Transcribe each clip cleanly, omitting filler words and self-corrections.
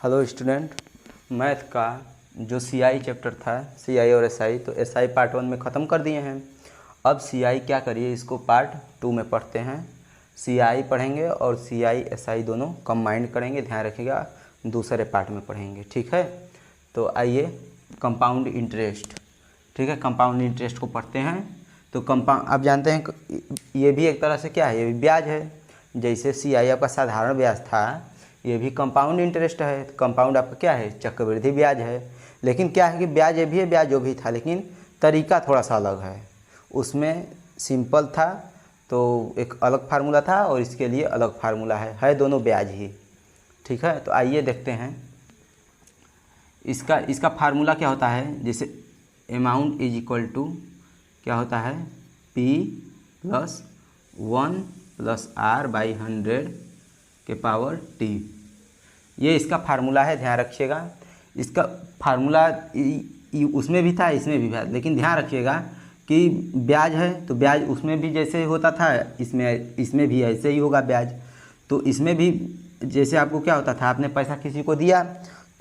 Hello student, math का जो CI chapter था, सीआई और एसआई, तो एसआई पार्ट 1 में ख़त्म कर दिए हैं। अब सीआई क्या करिए, इसको पार्ट 2 में पढ़ते हैं। सीआई पढ़ेंगे और सीआई एसआई दोनों कंबाइंड करेंगे, ध्यान रखिएगा, दूसरे पार्ट में पढ़ेंगे, ठीक है। तो आइए कंपाउंड इंटरेस्ट, ठीक है, कंपाउंड इंटरेस्ट को पढ़ते हैं। तो कंपाउंड आप जानते हैं ये भी एक तरह से क्या है, ये भी ब्याज है। जैसे सीआई आपका साधारण ब्याज था, ये भी कंपाउंड इंटरेस्ट है। तो कंपाउंड आपका क्या है, चक्रवृद्धि ब्याज है। लेकिन क्या है कि ब्याज ये भी है, ब्याज जो भी था, लेकिन तरीका थोड़ा सा अलग है। उसमें सिंपल था तो एक अलग फार्मूला था और इसके लिए अलग फार्मूला है दोनों ब्याज ही, ठीक है। तो आइए देखते हैं इसका फार्मूला क्या होता है। जैसे अमाउंट इज इक्वल टू क्या होता है, P + 1 + R/100 के पावर T। ये इसका फार्मूला है, ध्यान रखिएगा। इसका फार्मूला उसमें भी था, इसमें भी था, लेकिन ध्यान रखिएगा कि ब्याज है तो ब्याज उसमें भी जैसे होता था, इसमें भी ऐसे ही होगा ब्याज। तो इसमें भी जैसे आपको क्या होता था, आपने पैसा किसी को दिया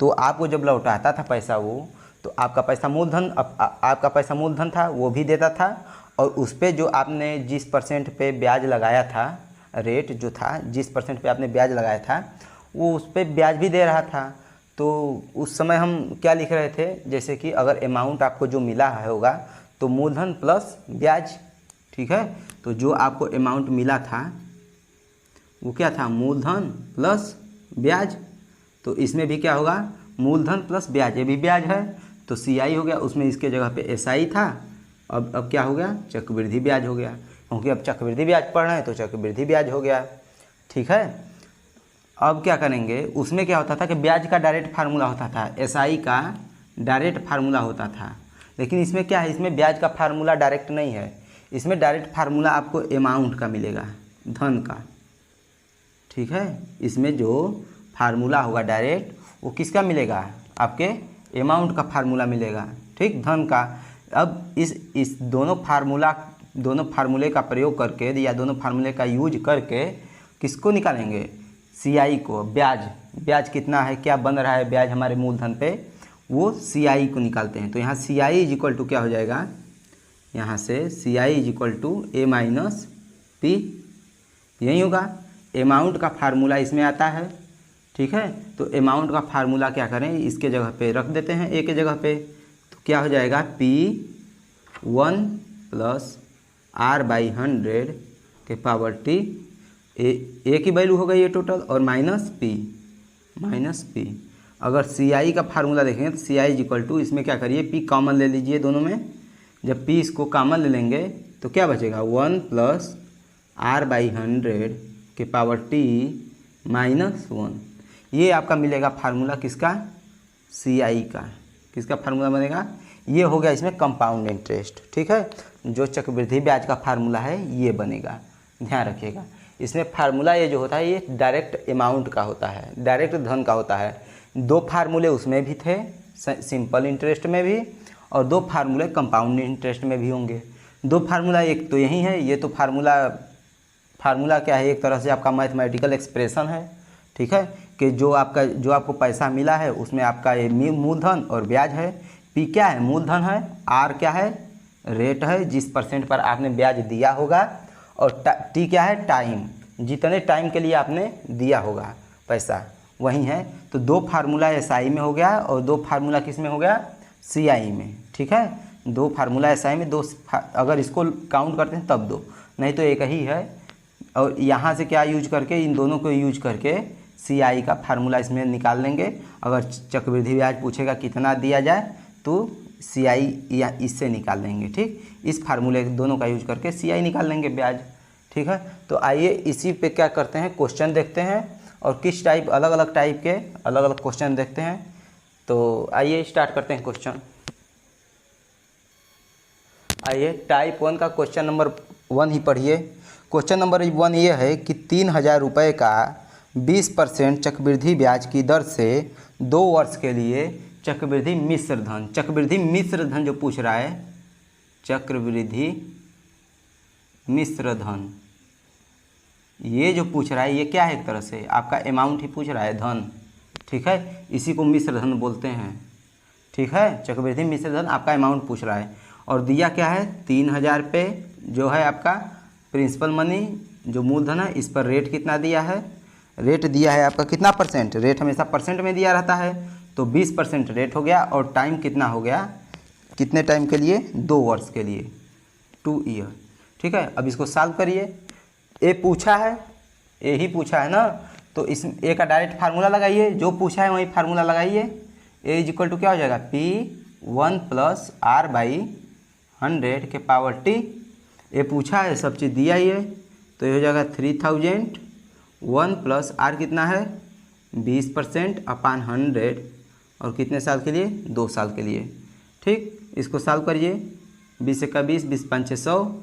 तो आपको जब लौटाता था पैसा वो, तो आपका पैसा मूलधन, आपका पैसा मूलधन था, वो भी देता था। और उस पर जो आपने जिस % पे ब्याज लगाया था, रेट जो था, जिस % पे आपने ब्याज लगाया था, वो उस पर ब्याज भी दे रहा था। तो उस समय हम क्या लिख रहे थे, जैसे कि अगर अमाउंट आपको जो मिला है होगा तो मूलधन प्लस ब्याज, ठीक है। तो जो आपको अमाउंट मिला था वो क्या था, मूलधन प्लस ब्याज। तो इसमें भी क्या होगा, मूलधन प्लस ब्याज, ये भी ब्याज है। तो सीआई हो गया, उसमें इसके जगह पे एसआई था। अब क्या हो गया, चक्रवृद्धि ब्याज हो गया, क्योंकि अब चक्रवृद्धि ब्याज पढ़ रहे हैं तो चक्रवृद्धि ब्याज हो गया, ठीक है। अब क्या करेंगे, उसमें क्या होता था कि ब्याज का डायरेक्ट फार्मूला होता था, एसआई का डायरेक्ट फार्मूला होता था। लेकिन इसमें क्या है, इसमें ब्याज का फार्मूला डायरेक्ट नहीं है। इसमें डायरेक्ट फार्मूला आपको अमाउंट का मिलेगा, धन का, ठीक है। इसमें जो फार्मूला होगा डायरेक्ट, वो किसका मिलेगा, आपके अमाउंट का फार्मूला मिलेगा, ठीक, धन का। अब इस दोनों फार्मूले का प्रयोग करके या दोनों फार्मूले का यूज करके किसको निकालेंगे, सीआई को। ब्याज कितना है, क्या बन रहा है ब्याज हमारे मूलधन पे, वो सीआई को निकालते हैं। तो यहाँ सीआई इज इक्वल टू क्या हो जाएगा, यहाँ से CI is equal to A - P, यही होगा। अमाउंट का फार्मूला इसमें आता है, ठीक है। तो अमाउंट का फार्मूला क्या करें, इसके जगह पे रख देते हैं, ए के जगह पे। तो क्या हो जाएगा, P1 + R/100 के पावर T। ए की वैल्यू हो गई ये टोटल, और माइनस पी। अगर सीआई का फार्मूला देखेंगे तो सीआई इज इक्वल टू, इसमें क्या करिए, पी कॉमन ले लीजिए दोनों में। जब पी इसको कॉमन ले लेंगे तो क्या बचेगा, 1 + R/100 के पावर T -1। ये आपका मिलेगा फार्मूला किसका, सीआई का। किसका फार्मूला बनेगा, ये हो गया इसमें कंपाउंड इंटरेस्ट, ठीक है। जो चक्रवृद्धि ब्याज का फार्मूला है ये बनेगा, ध्यान रखिएगा। इसमें फार्मूला ये जो होता है ये डायरेक्ट अमाउंट का होता है, डायरेक्ट धन का होता है। 2 फार्मूले उसमें भी थे, सिंपल इंटरेस्ट में भी, और 2 फार्मूले कंपाउंड इंटरेस्ट में भी होंगे। 2 फार्मूला, एक तो यही है, ये तो फार्मूला क्या है, एक तरह से आपका मैथमेटिकल एक्सप्रेशन है, ठीक है, कि जो आपको पैसा मिला है उसमें आपका ये मूलधन और ब्याज है। पी क्या है, मूलधन है। आर क्या है, रेट है, जिस % पर आपने ब्याज दिया होगा। और टी क्या है, टाइम, जितने टाइम के लिए आपने दिया होगा पैसा, वही है। तो 2 फार्मूला एसआई में हो गया और 2 फार्मूला किस में हो गया, सीआई में, ठीक है। 2 फार्मूला एसआई में, 2 अगर इसको काउंट करते हैं तब 2, नहीं तो एक ही है। और यहाँ से क्या यूज करके, इन दोनों को यूज करके सीआई का फार्मूला इसमें निकाल लेंगे। अगर चक्रवृद्धि ब्याज पूछेगा कितना दिया जाए तो सीआई या इससे निकाल लेंगे, ठीक। इस फार्मूले दोनों का यूज करके सीआई निकाल लेंगे ब्याज, ठीक है। तो आइए इसी पे क्या करते हैं, क्वेश्चन देखते हैं, और किस टाइप, अलग अलग टाइप के अलग अलग क्वेश्चन देखते हैं। तो आइए स्टार्ट करते हैं क्वेश्चन। आइए टाइप 1 का क्वेश्चन नंबर 1 ही पढ़िए। क्वेश्चन नंबर 1 ये है कि 3000 रुपये का 20% चक्रवृद्धि ब्याज की दर से 2 वर्ष के लिए चक्रवृद्धि मिश्र धन जो पूछ रहा है, चक्रवृद्धि मिश्र धन, ये जो पूछ रहा है ये क्या है, एक तरह से आपका अमाउंट ही पूछ रहा है, धन, ठीक है, इसी को मिश्र धन बोलते हैं। ठीक है, चक्रवृद्धि मिश्र धन आपका अमाउंट पूछ रहा है और दिया क्या है 3000 पे जो है आपका प्रिंसिपल मनी जो मूलधन है, इस पर रेट कितना दिया है, रेट दिया है आपका कितना परसेंट, रेट हमेशा परसेंट में दिया रहता है तो 20% रेट हो गया और टाइम कितना हो गया, कितने टाइम के लिए, 2 वर्ष के लिए, 2 ईयर। ठीक है, अब इसको सॉल्व करिए। ए पूछा है, ए ही पूछा है ना, तो इस ए का डायरेक्ट फार्मूला लगाइए, जो पूछा है वही फार्मूला लगाइए। ए इज इक्वल टू क्या हो जाएगा, P1 + R/100 के पावर T। ए पूछा है, सब चीज़ दिया ही है, तो ये हो जाएगा 3000 1 + R कितना है 20% अपान 100 और कितने साल के लिए, 2 साल के लिए। ठीक, इसको सॉल्व करिए, 20 का 20, 20 5 100,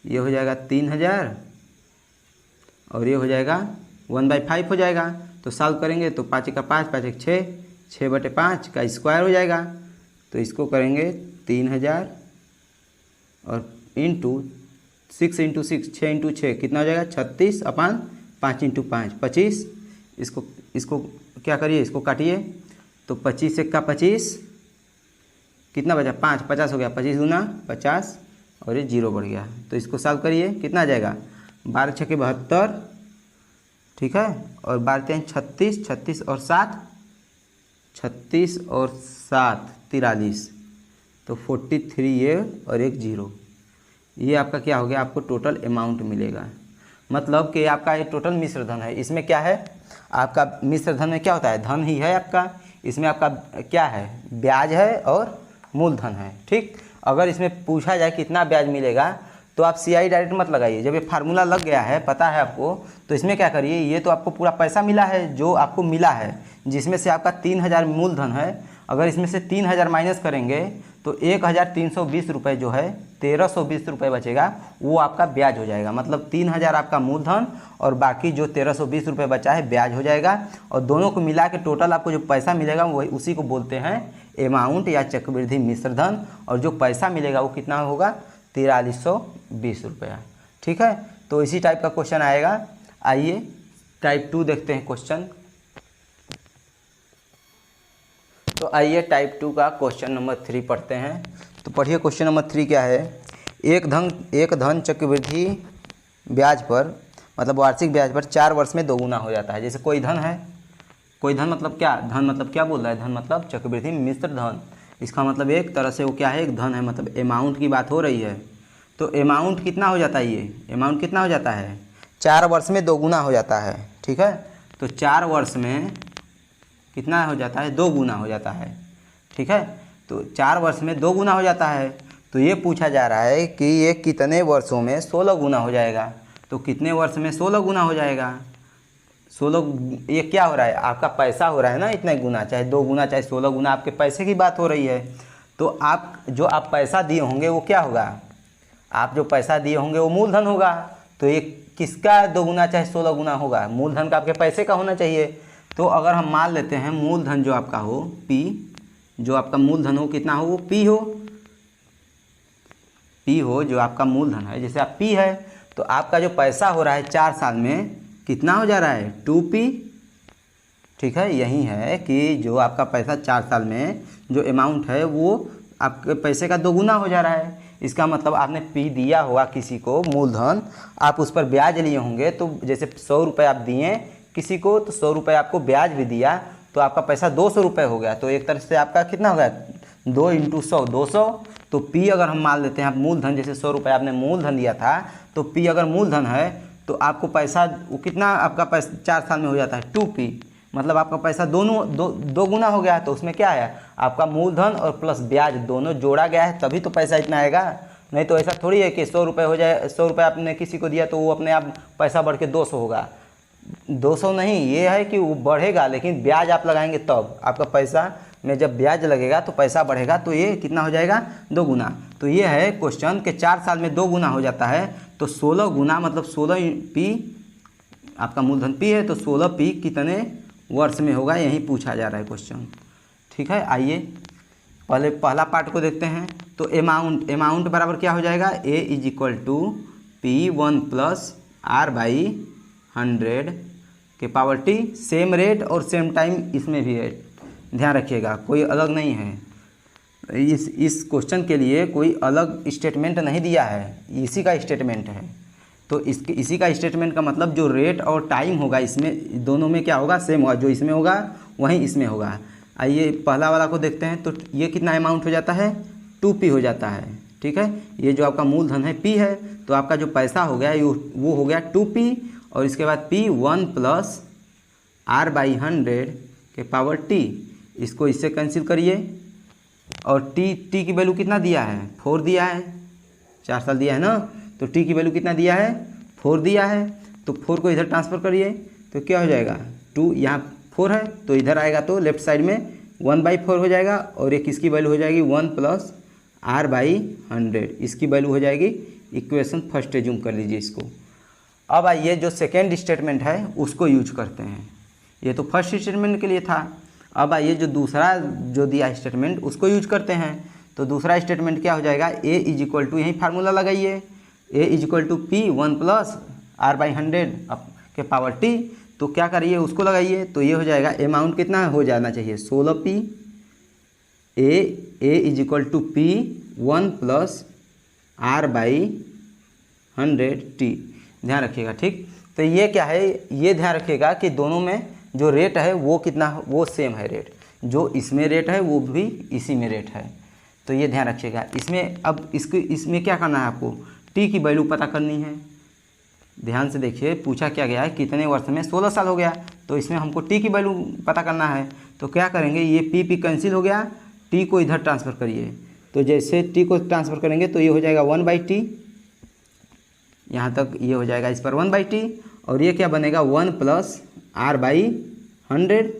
ये हो जाएगा 3000 और ये हो जाएगा 1/5 हो जाएगा। तो सॉल्व करेंगे तो 5 का 5, 5 1 6, 6/5 का स्क्वायर हो जाएगा। तो इसको करेंगे 3000 और इंटू 6 × 6, 6 × 6 कितना हो जाएगा 36 अपान 5 × 5 25। इसको क्या करिए, इसको काटिए, तो 25 1 का 25 कितना बचा 5, 50 हो गया, 25 दूना 50 और ये 0 बढ़ गया। तो इसको सॉल्व करिए, कितना आ जाएगा 12 × 6 = 72। ठीक है, और 12 × 36, 36 और 7, 36 और 7 43, तो 43 ये और एक 0, ये आपका क्या हो गया, आपको टोटल अमाउंट मिलेगा। मतलब कि आपका ये टोटल मिश्र धन है। इसमें क्या है, आपका मिश्र धन में क्या होता है, धन ही है आपका, इसमें आपका क्या है, ब्याज है और मूलधन है। ठीक, अगर इसमें पूछा जाए कितना ब्याज मिलेगा तो आप CI डायरेक्ट मत लगाइए, जब ये फार्मूला लग गया है पता है आपको, तो इसमें क्या करिए, ये तो आपको पूरा पैसा मिला है जो आपको मिला है, जिसमें से आपका 3000 मूलधन है। अगर इसमें से 3000 माइनस करेंगे तो 1320 रुपये जो है 1320 रुपये बचेगा, वो आपका ब्याज हो जाएगा। मतलब 3000 आपका मूलधन और बाकी जो 1320 रुपये बचा है ब्याज हो जाएगा, और दोनों को मिला के टोटल आपको जो पैसा मिलेगा वही उसी को बोलते हैं अमाउंट या चक्रवृद्धि मिश्र धन। और जो पैसा मिलेगा वो कितना होगा 4320 रुपया। ठीक है, तो इसी टाइप का क्वेश्चन आएगा। आइए टाइप 2 देखते हैं क्वेश्चन। तो आइए टाइप 2 का क्वेश्चन नंबर 3 पढ़ते हैं। तो पढ़िए क्वेश्चन नंबर 3 क्या है, एक धन चक्रवृद्धि ब्याज पर मतलब वार्षिक ब्याज पर 4 वर्ष में 2 गुना हो जाता है। जैसे कोई धन है, कोई धन मतलब क्या, धन मतलब क्या बोल रहा है, धन मतलब चक्रवृद्धि मिश्र धन। इसका मतलब एक तरह से वो क्या है, एक धन है, मतलब अमाउंट की बात हो रही है। तो अमाउंट कितना हो जाता है, ये अमाउंट कितना हो जाता है 4 वर्ष में 2 गुना हो जाता है। ठीक है, तो 4 वर्ष में कितना हो जाता है 2 गुना हो जाता है। ठीक है, तो 4 वर्ष में 2 गुना हो जाता है। तो ये पूछा जा रहा है कि ये कितने वर्षों में 16 गुना हो जाएगा। तो कितने वर्ष में 16 गुना हो जाएगा, 16, ये क्या हो रहा है, आपका पैसा हो रहा है ना इतना गुना, चाहे 2 गुना चाहे 16 गुना, आपके पैसे की बात हो रही है। तो आप जो आप पैसा दिए होंगे वो क्या होगा, आप जो पैसा दिए होंगे वो मूलधन होगा। तो ये किसका 2 गुना चाहे 16 गुना होगा, मूलधन का, आपके पैसे का होना चाहिए। तो अगर हम मान लेते हैं मूलधन जो आपका हो P, जो आपका मूलधन हो कितना हो, वो P हो जो आपका मूलधन है, जैसे आप P है, तो आपका जो पैसा हो रहा है 4 साल में कितना हो जा रहा है 2P। ठीक है, यही है कि जो आपका पैसा 4 साल में जो अमाउंट है वो आपके पैसे का 2 गुना हो जा रहा है। इसका मतलब आपने P दिया होगा किसी को मूलधन, आप उस पर ब्याज लिए होंगे। तो जैसे 100 रुपये आप दिए किसी को, तो 100 रुपये आपको ब्याज भी दिया, तो आपका पैसा 200 रुपये हो गया। तो एक तरह से आपका कितना हो गया 2 × 100 200। तो P अगर हम मान लेते हैं आप मूलधन, जैसे 100 रुपये आपने मूलधन दिया था, तो P अगर मूलधन है तो आपको पैसा वो कितना आपका पैसा 4 साल में हो जाता है 2P, मतलब आपका पैसा दो गुना हो गया। तो उसमें क्या है, आपका मूलधन और प्लस ब्याज दोनों जोड़ा गया है, तभी तो पैसा इतना आएगा। नहीं तो ऐसा थोड़ी है कि 100 रुपये हो जाए, 100 रुपये आपने किसी को दिया तो वो अपने आप पैसा बढ़ के 200 होगा। 200 नहीं, ये है कि वो बढ़ेगा, लेकिन ब्याज आप लगाएंगे तब आपका पैसा में जब ब्याज लगेगा तो पैसा बढ़ेगा। तो ये कितना हो जाएगा 2 गुना। तो ये है क्वेश्चन के 4 साल में 2 गुना हो जाता है। तो 16 गुना मतलब 16P, आपका मूलधन P है, तो 16P कितने वर्ष में होगा, यही पूछा जा रहा है क्वेश्चन। ठीक है, आइए पहले पहला पार्ट को देखते हैं। तो अमाउंट बराबर क्या हो जाएगा, A = P1 + R/100 के पावर टी, सेम रेट और सेम टाइम इसमें भी है, ध्यान रखिएगा, कोई अलग नहीं है। इस क्वेश्चन के लिए कोई अलग स्टेटमेंट नहीं दिया है, इसी का स्टेटमेंट है। तो इसी का स्टेटमेंट का मतलब जो रेट और टाइम होगा इसमें दोनों में क्या होगा, सेम होगा, जो इसमें होगा वहीं इसमें होगा। आइए पहला वाला को देखते हैं। तो ये कितना अमाउंट हो जाता है, 2p हो जाता है, ठीक है। ये जो आपका मूलधन है p है, तो आपका जो पैसा हो गया वो हो गया 2p, और इसके बाद p 1 प्लस r/100 के पावर t, इसको इससे कैंसिल करिए। और t की वैल्यू कितना दिया है, 4 दिया है, 4 साल दिया है ना, तो t की वैल्यू कितना दिया है, 4 दिया है। तो 4 को इधर ट्रांसफ़र करिए तो क्या हो जाएगा, 2 यहाँ 4 है तो इधर आएगा तो लेफ्ट साइड में 1/4 हो जाएगा, और एक इसकी वैल्यू हो जाएगी 1 प्लस r/100, इसकी वैल्यू हो जाएगी। इक्वेशन फर्स्ट एज्यूम कर लीजिए इसको। अब आइए जो सेकेंड स्टेटमेंट है उसको यूज करते हैं, ये तो फर्स्ट स्टेटमेंट के लिए था। अब आइए जो दूसरा जो दिया स्टेटमेंट उसको यूज करते हैं। तो दूसरा स्टेटमेंट क्या हो जाएगा, a इज इक्वल टू, यही फार्मूला लगाइए, a is equal to p 1 plus r/100 के पावर t। तो क्या करिए उसको लगाइए, तो ये हो जाएगा अमाउंट कितना हो जाना चाहिए, 16p, a is equal to p 1 plus r/100t, ध्यान रखिएगा, ठीक। तो ये क्या है, ये ध्यान रखिएगा कि दोनों में जो रेट है वो कितना, वो सेम है रेट, जो इसमें रेट है वो भी इसी में रेट है, तो ये ध्यान रखिएगा। इसमें अब इसमें क्या करना है, आपको टी की वैल्यू पता करनी है। ध्यान से देखिए, पूछा क्या गया है, कितने वर्ष में, 16 साल हो गया, तो इसमें हमको टी की वैल्यू पता करना है। तो क्या करेंगे, ये पी कैंसिल हो गया, टी को इधर ट्रांसफ़र करिए। तो जैसे टी को ट्रांसफ़र करेंगे तो ये हो जाएगा 1/t, यहाँ तक ये हो जाएगा, इस पर 1/t, और ये क्या बनेगा 1 प्लस r/100,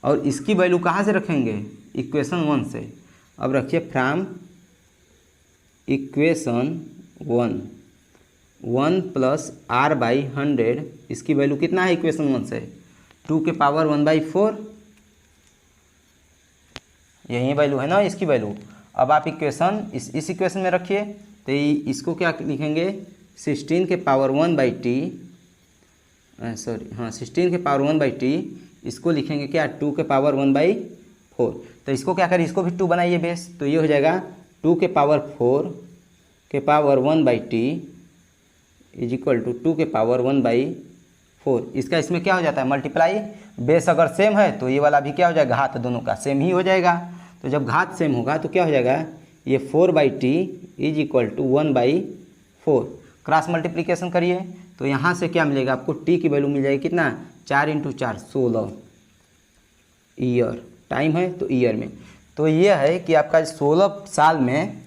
और इसकी वैल्यू कहाँ से रखेंगे, इक्वेशन 1 से। अब रखिए फ्रॉम इक्वेशन 1 प्लस r/100, इसकी वैल्यू कितना है इक्वेशन 1 से, 2 के पावर 1/4, यही वैल्यू है ना इसकी वैल्यू। अब आप इक्वेशन इस इक्वेशन में रखिए, तो इसको क्या लिखेंगे, 16 के पावर 1/t, सॉरी हाँ 16 के पावर 1/t, इसको लिखेंगे क्या, 2 के पावर 1/4। तो इसको क्या करें, इसको भी 2 बनाइए बेस, तो ये हो जाएगा 2 के पावर 4 के power 1/t is equal to 2 के पावर 1/4। इसका इसमें क्या हो जाता है, मल्टीप्लाई, बेस अगर सेम है तो ये वाला भी क्या हो जाएगा, घात दोनों का सेम ही हो जाएगा। तो जब घात सेम होगा तो क्या हो जाएगा, ये 4/t is equal to 1/4, cross multiplication करिए तो यहाँ से क्या मिलेगा आपको, t की वैल्यू मिल जाएगी कितना, 4 × 4 16 ईयर, टाइम है तो ईयर में। तो ये है कि आपका 16 साल में,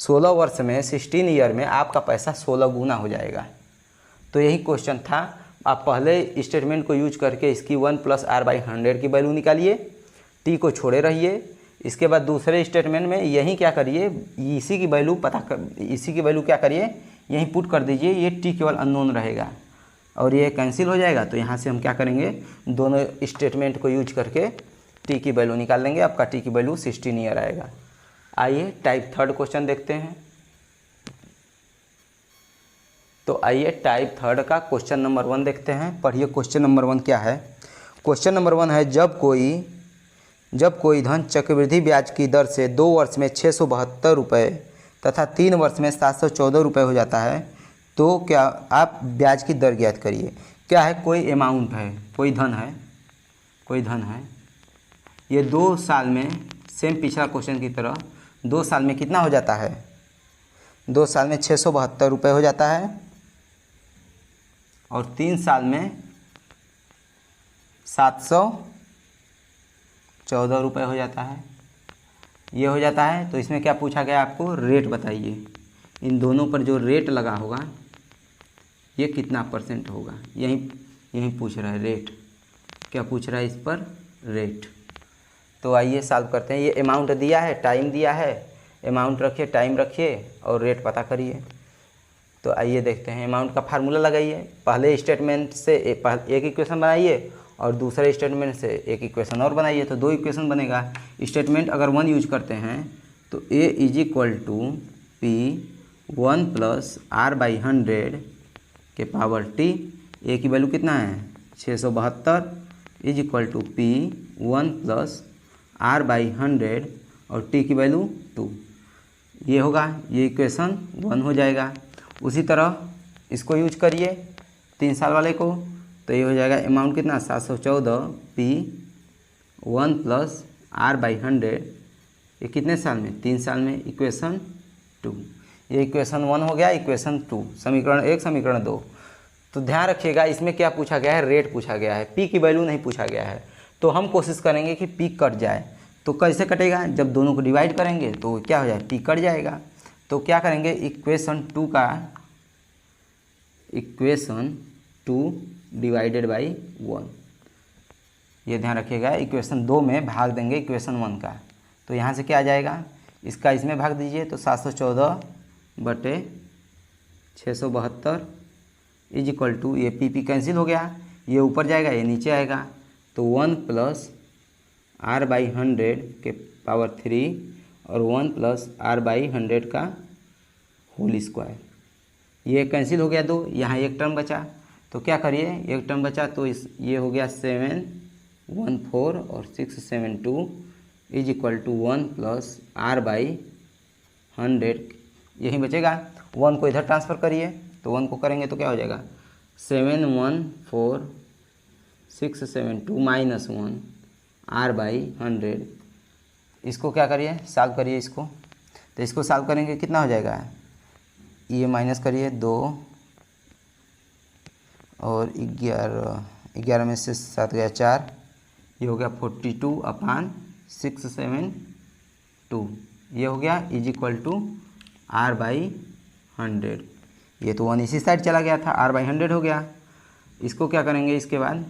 16 वर्ष में, 16 ईयर में आपका पैसा 16 गुना हो जाएगा। तो यही क्वेश्चन था। आप पहले स्टेटमेंट को यूज करके इसकी 1 प्लस r/100 की वैल्यू निकालिए, टी को छोड़े रहिए। इसके बाद दूसरे स्टेटमेंट में यही क्या करिए, इसी की वैल्यू क्या करिए, यहीं पुट कर दीजिए, ये टी केवल अननोन रहेगा और ये कैंसिल हो जाएगा। तो यहाँ से हम क्या करेंगे, दोनों स्टेटमेंट को यूज करके टी की वैल्यू निकाल लेंगे, आपका टी की वैल्यू 16 ईयर आएगा। आइए टाइप थर्ड क्वेश्चन देखते हैं। तो आइए टाइप थर्ड का क्वेश्चन नंबर 1 देखते हैं। पढ़िए क्वेश्चन नंबर 1 क्या है। क्वेश्चन नंबर 1 है, जब कोई धन चक्रवृद्धि ब्याज की दर से 2 वर्ष में 672 रुपये तथा 3 वर्ष में 714 रुपये हो जाता है, तो क्या आप ब्याज की दर ज्ञात करिए। क्या है, कोई अमाउंट है, कोई धन है, ये 2 साल में, सेम पिछला क्वेश्चन की तरह 2 साल में कितना हो जाता है, 2 साल में 672 रुपये हो जाता है, और 3 साल में 714 रुपये हो जाता है, ये हो जाता है। तो इसमें क्या पूछा गया आपको, रेट बताइए। इन दोनों पर जो रेट लगा होगा ये कितना % होगा, यही पूछ रहा है रेट। क्या पूछ रहा है इस पर, रेट। तो आइए सॉल्व करते हैं। ये अमाउंट दिया है, टाइम दिया है, अमाउंट रखिए, टाइम रखिए और रेट पता करिए। तो आइए देखते हैं, अमाउंट का फार्मूला लगाइए। पहले स्टेटमेंट से एक इक्वेशन बनाइए और दूसरे स्टेटमेंट से एक इक्वेशन और बनाइए, तो 2 इक्वेशन बनेगा। स्टेटमेंट अगर 1 यूज करते हैं तो a is equal to p 1 plus r/100 के पावर t, a की वैल्यू कितना है 672 is equal to P 1 plus R by 100 और टी की वैल्यू 2। ये होगा, ये इक्वेशन 1 हो जाएगा। उसी तरह इसको यूज करिए 3 साल वाले को, तो ये हो जाएगा अमाउंट कितना 714 पी 1 प्लस आर बाई 100। ये कितने साल में 3 साल में, इक्वेशन 2। ये इक्वेशन 1 हो गया, इक्वेशन 2 समीकरण 1 समीकरण 2। तो ध्यान रखिएगा इसमें क्या पूछा गया है, रेट पूछा गया है, पी की वैल्यू नहीं पूछा गया है। तो हम कोशिश करेंगे कि पी कट जाए। तो कैसे कटेगा, जब दोनों को डिवाइड करेंगे तो क्या हो जाए, पी कट जाएगा। तो क्या करेंगे, इक्वेशन 2 डिवाइडेड बाई 1, ये ध्यान रखिएगा। इक्वेशन 2 में भाग देंगे इक्वेशन 1 का, तो यहाँ से क्या आ जाएगा, इसका इसमें भाग दीजिए तो 714 बटे 672 इज इक्वल टू, ये पी कैंसिल हो गया, ये ऊपर जाएगा ये नीचे आएगा, तो 1 प्लस आर बाई 100 के पावर 3 और 1 प्लस आर बाई 100 का होल स्क्वायर। ये कैंसिल हो गया 2, यहाँ एक टर्म बचा, तो क्या करिए एक टर्म बचा तो ये हो गया 714 और 672 is equal to 1 plus R by 100, यही बचेगा। 1 को इधर ट्रांसफ़र करिए, तो 1 को करेंगे तो क्या हो जाएगा 714,672 माइनस 1 आर बाई 100। इसको क्या करिए सॉल्व करिए इसको, तो इसको सॉल्व करेंगे कितना हो जाएगा, ये माइनस करिए 2 और 11 में से 7 गया 4, ये हो गया 42/672, ये हो गया is equal to R by 100। ये तो 1 इसी साइड चला गया था, आर बाई 100 हो गया। इसको क्या करेंगे, इसके बाद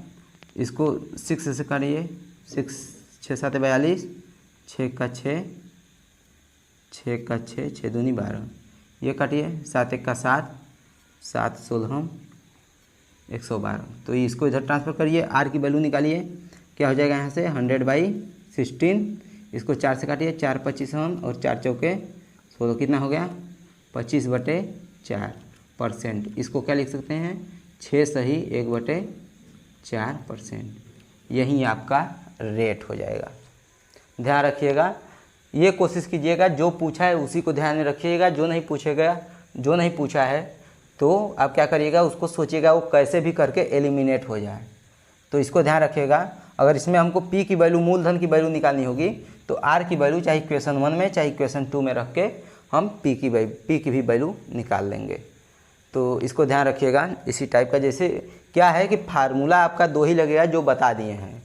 इसको 6 से करिए, 6 6 7 42, 6 का 6, 6 का 6, 6 दूनी 12, ये काटिए 7 1 का 7, 7 16 112। तो इसको इधर ट्रांसफ़र करिए, आर की वैल्यू निकालिए, क्या हो जाएगा यहाँ से 100/16। इसको 4 से काटिए, 4 25 और 4 चौके 16, कितना हो गया 25/4%। इसको क्या लिख सकते हैं 6 सही 1/4%। यही आपका रेट हो जाएगा। ध्यान रखिएगा, ये कोशिश कीजिएगा जो पूछा है उसी को ध्यान में रखिएगा, जो नहीं पूछा है तो आप क्या करिएगा, उसको सोचिएगा वो कैसे भी करके एलिमिनेट हो जाए। तो इसको ध्यान रखिएगा। अगर इसमें हमको पी की वैल्यू, मूलधन की वैल्यू निकालनी होगी, तो आर की वैल्यू चाहे इक्वेशन 1 में चाहे इक्वेशन 2 में रख के हम पी की भी वैल्यू निकाल लेंगे। तो इसको ध्यान रखिएगा। इसी टाइप का, जैसे क्या है कि फार्मूला आपका 2 ही लगेगा जो बता दिए हैं।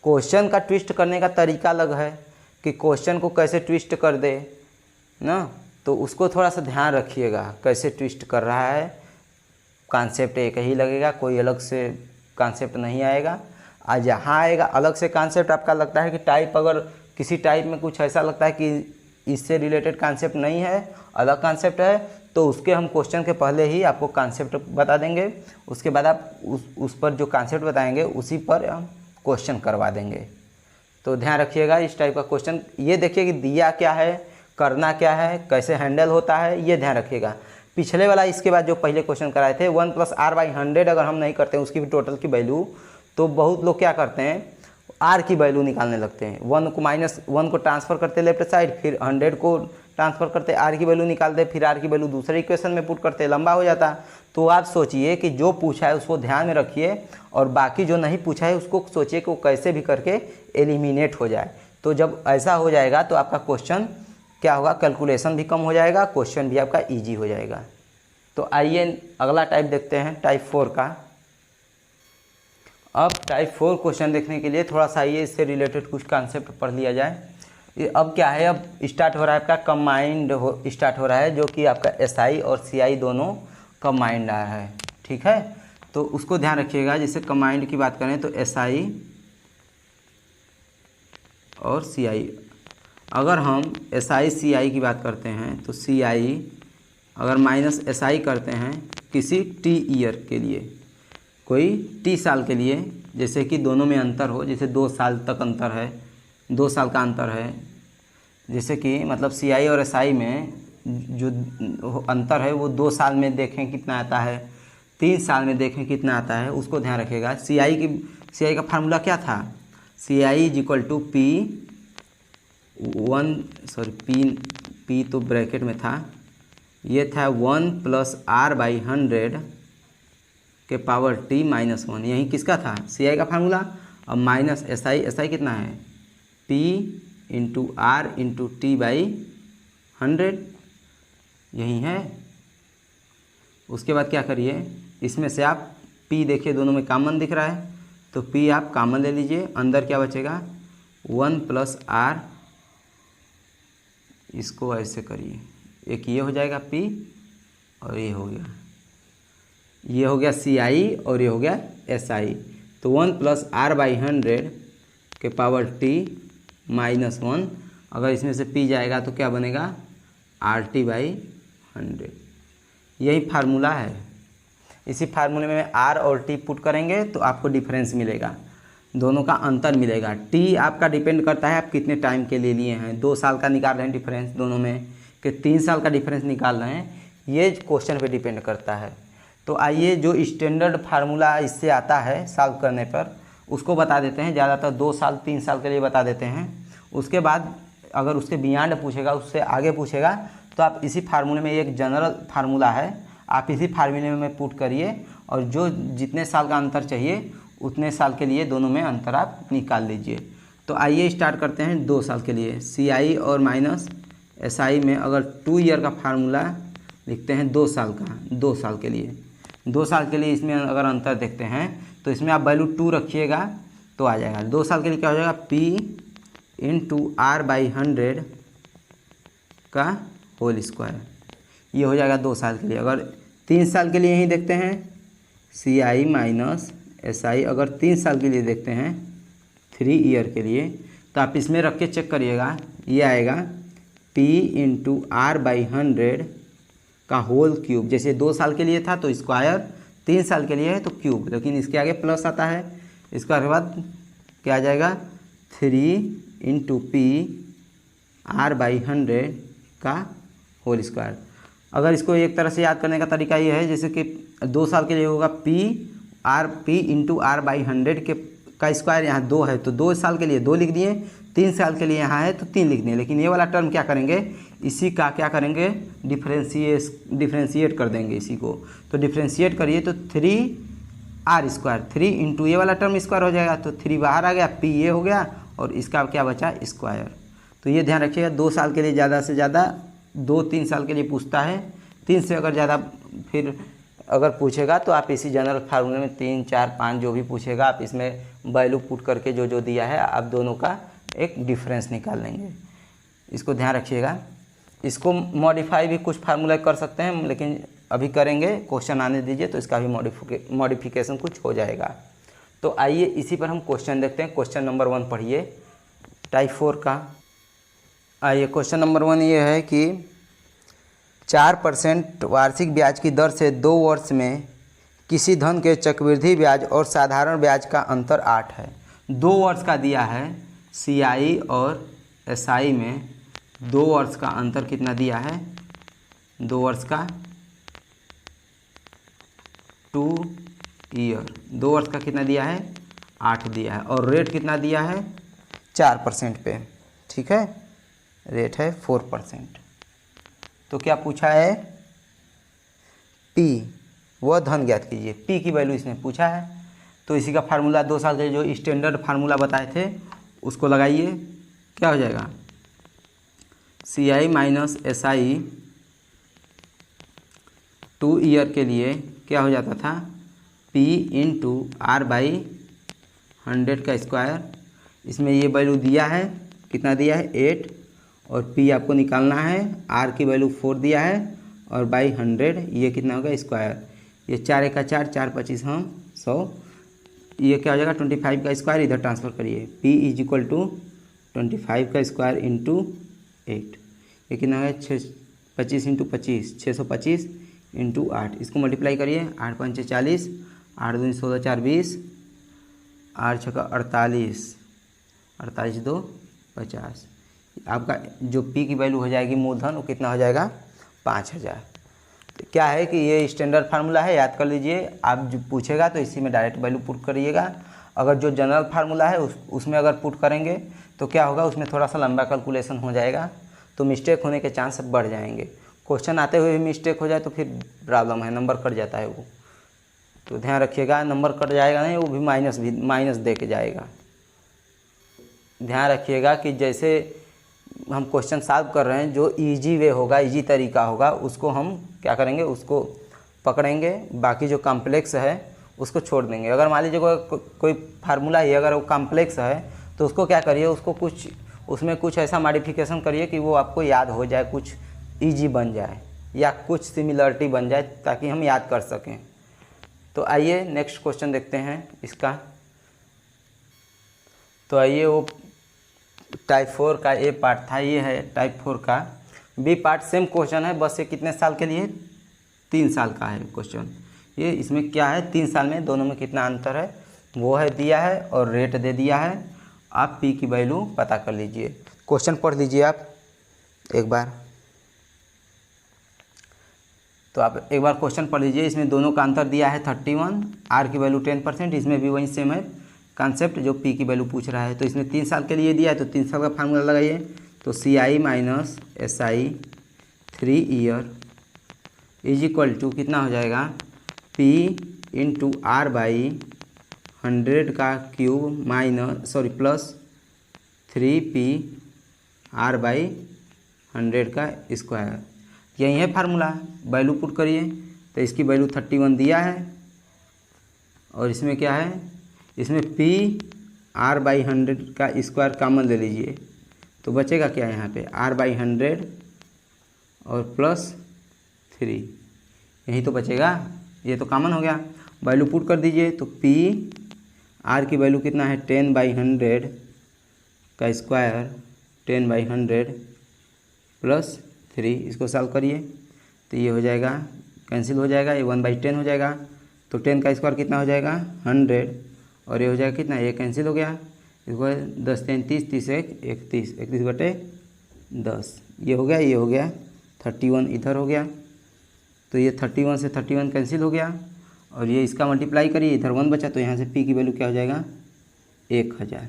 क्वेश्चन का ट्विस्ट करने का तरीका अलग है कि क्वेश्चन को कैसे ट्विस्ट कर दे ना, तो उसको थोड़ा सा ध्यान रखिएगा कैसे ट्विस्ट कर रहा है। कॉन्सेप्ट एक ही लगेगा, कोई अलग से कॉन्सेप्ट नहीं आएगा। आज यहाँ आएगा अलग से कॉन्सेप्ट, आपका लगता है कि टाइप, अगर किसी टाइप में कुछ ऐसा लगता है कि इससे रिलेटेड कॉन्सेप्ट नहीं है, अलग कॉन्सेप्ट है, तो उसके हम क्वेश्चन के पहले ही आपको कॉन्सेप्ट बता देंगे। उसके बाद आप उस पर जो कॉन्सेप्ट बताएंगे उसी पर हम क्वेश्चन करवा देंगे। तो ध्यान रखिएगा इस टाइप का क्वेश्चन। ये देखिए कि दिया क्या है, करना क्या है, कैसे हैंडल होता है, ये ध्यान रखिएगा। पिछले वाला इसके बाद जो पहले क्वेश्चन कराए थे 1 प्लस आर बाई 100, अगर हम नहीं करते हैं उसकी भी टोटल की वैल्यू, तो बहुत लोग क्या करते हैं आर की वैल्यू निकालने लगते हैं। 1 को ट्रांसफ़र करते लेफ्ट साइड, फिर 100 को ट्रांसफ़र करते आर की वैल्यू निकालते, फिर आर की वैल्यू दूसरे इक्वेशन में पुट करते, लंबा हो जाता। तो आप सोचिए कि जो पूछा है उसको ध्यान में रखिए, और बाकी जो नहीं पूछा है उसको सोचिए कि वो कैसे भी करके एलिमिनेट हो जाए। तो जब ऐसा हो जाएगा तो आपका क्वेश्चन क्या होगा, कैलकुलेशन भी कम हो जाएगा, क्वेश्चन भी आपका ईजी हो जाएगा। तो आइए अगला टाइप देखते हैं, टाइप 4 का। अब टाइप 4 क्वेश्चन देखने के लिए थोड़ा सा आइए इससे रिलेटेड कुछ कॉन्सेप्ट पढ़ लिया जाए। अब क्या है, अब स्टार्ट हो रहा है आपका कंबाइंड स्टार्ट हो रहा है, जो कि आपका एसआई और सीआई दोनों कंबाइंड आ रहा है। ठीक है, तो उसको ध्यान रखिएगा। जैसे कंबाइंड की बात करें तो एसआई और सीआई, अगर हम एसआई सीआई की बात करते हैं तो सीआई अगर माइनस एसआई करते हैं किसी टी ईयर के लिए, कोई टी साल के लिए, जैसे कि दोनों में अंतर हो, जैसे 2 साल तक अंतर है, 2 साल का अंतर है, जैसे कि मतलब सीआई और एसआई में जो अंतर है वो 2 साल में देखें कितना आता है, 3 साल में देखें कितना आता है, उसको ध्यान रखिएगा। सी आई का फार्मूला क्या था, सी I is equal to P तो ब्रैकेट में था, ये था 1 प्लस आर बाई 100 के पावर टी माइनस 1, यही किसका था, सी आई का फार्मूला। अब माइनस एस आई कितना है, P into R into T by 100, यही है। उसके बाद क्या करिए, इसमें से आप p देखिए दोनों में कॉमन दिख रहा है, तो p आप कॉमन ले लीजिए, अंदर क्या बचेगा 1 प्लस आर, इसको ऐसे करिए, एक ये हो जाएगा p और ये हो गया सी आई और ये हो गया एस आई। तो 1 प्लस आर बाई 100 के पावर टी माइनस 1, अगर इसमें से p जाएगा तो क्या बनेगा आर टी बाई 100, यही फार्मूला है। इसी फार्मूले में आर और टी पुट करेंगे तो आपको डिफरेंस मिलेगा, दोनों का अंतर मिलेगा। टी आपका डिपेंड करता है आप कितने टाइम के लिए लिए हैं, 2 साल का निकाल रहे हैं डिफरेंस दोनों में कि 3 साल का डिफरेंस निकाल रहे हैं, ये क्वेश्चन पे डिपेंड करता है। तो आइए जो स्टैंडर्ड फार्मूला इससे आता है सॉल्व करने पर उसको बता देते हैं, ज़्यादातर 2 साल 3 साल के लिए बता देते हैं। उसके बाद अगर उसके बियॉन्ड पूछेगा, उससे आगे पूछेगा, तो आप इसी फार्मूले में एक जनरल फार्मूला है, आप इसी फार्मूले में पुट करिए और जो जितने साल का अंतर चाहिए उतने साल के लिए दोनों में अंतर आप निकाल लीजिए। तो आइए स्टार्ट करते हैं 2 साल के लिए। सी आई और माइनस एस आई में अगर 2 ईयर का फार्मूला लिखते हैं 2 साल का, 2 साल के लिए, 2 साल के लिए इसमें अगर अंतर देखते हैं तो इसमें आप वैल्यू 2 रखिएगा तो आ जाएगा। 2 साल के लिए क्या हो जाएगा, p इंटू आर बाई 100 का होल स्क्वायर, ये हो जाएगा 2 साल के लिए। अगर 3 साल के लिए यही देखते हैं सी आई माइनस एस आई, अगर 3 साल के लिए देखते हैं 3 ईयर के लिए, तो आप इसमें रख के चेक करिएगा, ये आएगा p इंटू आर बाई 100 का होल क्यूब। जैसे 2 साल के लिए था तो स्क्वायर, 3 साल के लिए है तो क्यूब, लेकिन इसके आगे प्लस आता है। इसके बाद क्या आ जाएगा 3 इंटू पी आर बाई 100 का होल स्क्वायर। अगर इसको एक तरह से याद करने का तरीका ये है, जैसे कि 2 साल के लिए होगा पी इंटू आर बाई 100 का स्क्वायर, यहाँ 2 है तो 2 साल के लिए 2 लिख दिए, 3 साल के लिए यहाँ है तो 3 लिख दिए। लेकिन ये वाला टर्म क्या करेंगे, इसी का क्या करेंगे डिफ्रेंशिएट कर देंगे इसी को। तो डिफ्रेंशिएट करिए तो 3 आर स्क्वायर, 3 इंटू ये वाला टर्म स्क्वायर हो जाएगा, तो 3 बाहर आ गया, पी ये हो गया और इसका क्या बचा स्क्वायर। तो ये ध्यान रखिएगा, 2 साल के लिए ज़्यादा से ज़्यादा 2-3 साल के लिए पूछता है, 3 से अगर ज़्यादा फिर अगर पूछेगा तो आप इसी जनरल फार्मूले में 3, 4, 5 जो भी पूछेगा आप इसमें वैल्यू पुट करके जो दिया है आप दोनों का एक डिफरेंस निकाल लेंगे। इसको ध्यान रखिएगा। इसको मॉडिफाई भी कुछ फार्मूला कर सकते हैं, लेकिन अभी करेंगे, क्वेश्चन आने दीजिए तो इसका भी मॉडिफिकेशन कुछ हो जाएगा। तो आइए इसी पर हम क्वेश्चन देखते हैं। क्वेश्चन नंबर 1 पढ़िए टाइप 4 का। आइए क्वेश्चन नंबर 1 ये है कि 4% वार्षिक ब्याज की दर से 2 वर्ष में किसी धन के चक्रवृद्धि ब्याज और साधारण ब्याज का अंतर 8 है। 2 वर्ष का दिया है सी आई और एस आई में, 2 वर्ष का अंतर कितना दिया है, 2 वर्ष का 2 ईयर, 2 वर्ष का कितना दिया है 8 दिया है और रेट कितना दिया है 4% पे, ठीक है, रेट है 4%। तो क्या पूछा है P, वह धन ज्ञात कीजिए। P की वैल्यू इसने पूछा है, तो इसी का फार्मूला 2 साल के जो स्टैंडर्ड फार्मूला बताए थे उसको लगाइए, क्या हो जाएगा सी आई माइनस एस आई 2 ईयर के लिए क्या हो जाता था P इंटू आर बाई 100 का स्क्वायर। इसमें ये वैल्यू दिया है, कितना दिया है 8 और P आपको निकालना है, R की वैल्यू 4 दिया है और बाई 100 ये कितना होगा स्क्वायर। ये 4 1 का 4, 4 25 हम 100, ये क्या हो जाएगा 25 का स्क्वायर, इधर ट्रांसफ़र करिए। P इज इक्वल टू 25 का स्क्वायर इंटू 8, ये कितना है 25 इंटू 25, 625 इंटू 8, इसको मल्टीप्लाई करिए। 8 5 40, 8 2 16 4 20, 8 6 48, 48 2 50। आपका जो P की वैल्यू हो जाएगी मूलधन वो कितना हो जाएगा 5000। क्या है कि ये स्टैंडर्ड फार्मूला है, याद कर लीजिए। आप जो पूछेगा तो इसी में डायरेक्ट वैल्यू पुट करिएगा। अगर जो जनरल फार्मूला है उसमें अगर पुट करेंगे तो क्या होगा, उसमें थोड़ा सा लंबा कैलकुलेशन हो जाएगा, तो मिस्टेक होने के चांस बढ़ जाएंगे। क्वेश्चन आते हुए भी मिस्टेक हो जाए तो फिर प्रॉब्लम है, नंबर कट जाता है वो। तो ध्यान रखिएगा, नंबर कट जाएगा नहीं, वो भी माइनस दे के जाएगा। ध्यान रखिएगा कि जैसे हम क्वेश्चन सॉल्व कर रहे हैं, जो इजी वे होगा, इजी तरीका होगा, उसको हम क्या करेंगे, उसको पकड़ेंगे। बाकी जो कॉम्प्लेक्स है उसको छोड़ देंगे। अगर मान लीजिए कोई फार्मूला ही अगर वो कॉम्प्लेक्स है तो उसको क्या करिए, उसको उसमें कुछ ऐसा मॉडिफिकेशन करिए कि वो आपको याद हो जाए, कुछ ईजी बन जाए या कुछ सिमिलरिटी बन जाए, ताकि हम याद कर सकें। तो आइए नेक्स्ट क्वेश्चन देखते हैं इसका। तो आइए, वो टाइप 4 का ए पार्ट था, ये है टाइप 4 का बी पार्ट। सेम क्वेश्चन है, बस ये कितने साल के लिए, 3 साल का है क्वेश्चन। ये इसमें क्या है, 3 साल में दोनों में कितना अंतर है वो है दिया है, और रेट दे दिया है। आप पी की वैल्यू पता कर लीजिए। क्वेश्चन पढ़ लीजिए आप एक बार। तो आप एक बार क्वेश्चन पढ़ लीजिए। इसमें दोनों का अंतर दिया है 31, आर की वैल्यू 10%। इसमें भी वही सेम है कॉन्सेप्ट जो पी की वैल्यू पूछ रहा है। तो इसमें 3 साल के लिए दिया है, तो 3 साल का फार्मूला लगाइए। तो CI minus SI 3 year is equal to कितना हो जाएगा, P इंटू R बाई 100 का cube plus 3P R by 100 का स्क्वायर। यही है फार्मूला, वैल्यू पुट करिए। तो इसकी वैल्यू 31 दिया है, और इसमें क्या है, इसमें P R बाई 100 का स्क्वायर कॉमन ले लीजिए। तो बचेगा क्या यहाँ पे, R बाई 100 और प्लस 3, यही तो बचेगा। ये तो कॉमन हो गया, वैल्यू पुट कर दीजिए। तो P R की वैल्यू कितना है, 10/100 का स्क्वायर 10/100 प्लस 3, इसको सॉल्व करिए। तो ये हो जाएगा, कैंसिल हो जाएगा, ये 1/10 हो जाएगा। तो 10 का स्क्वायर कितना हो जाएगा, 100, और ये हो जाएगा कितना, ये कैंसिल हो गया। इसको 10 3 30, 30 1 31, 31/10, ये हो गया, ये हो गया 31 इधर हो गया। तो ये 31 से 31 कैंसिल हो गया, और ये इसका मल्टीप्लाई करिए, इधर 1 बचा। तो यहाँ से P की वैल्यू क्या हो जाएगा, 1000।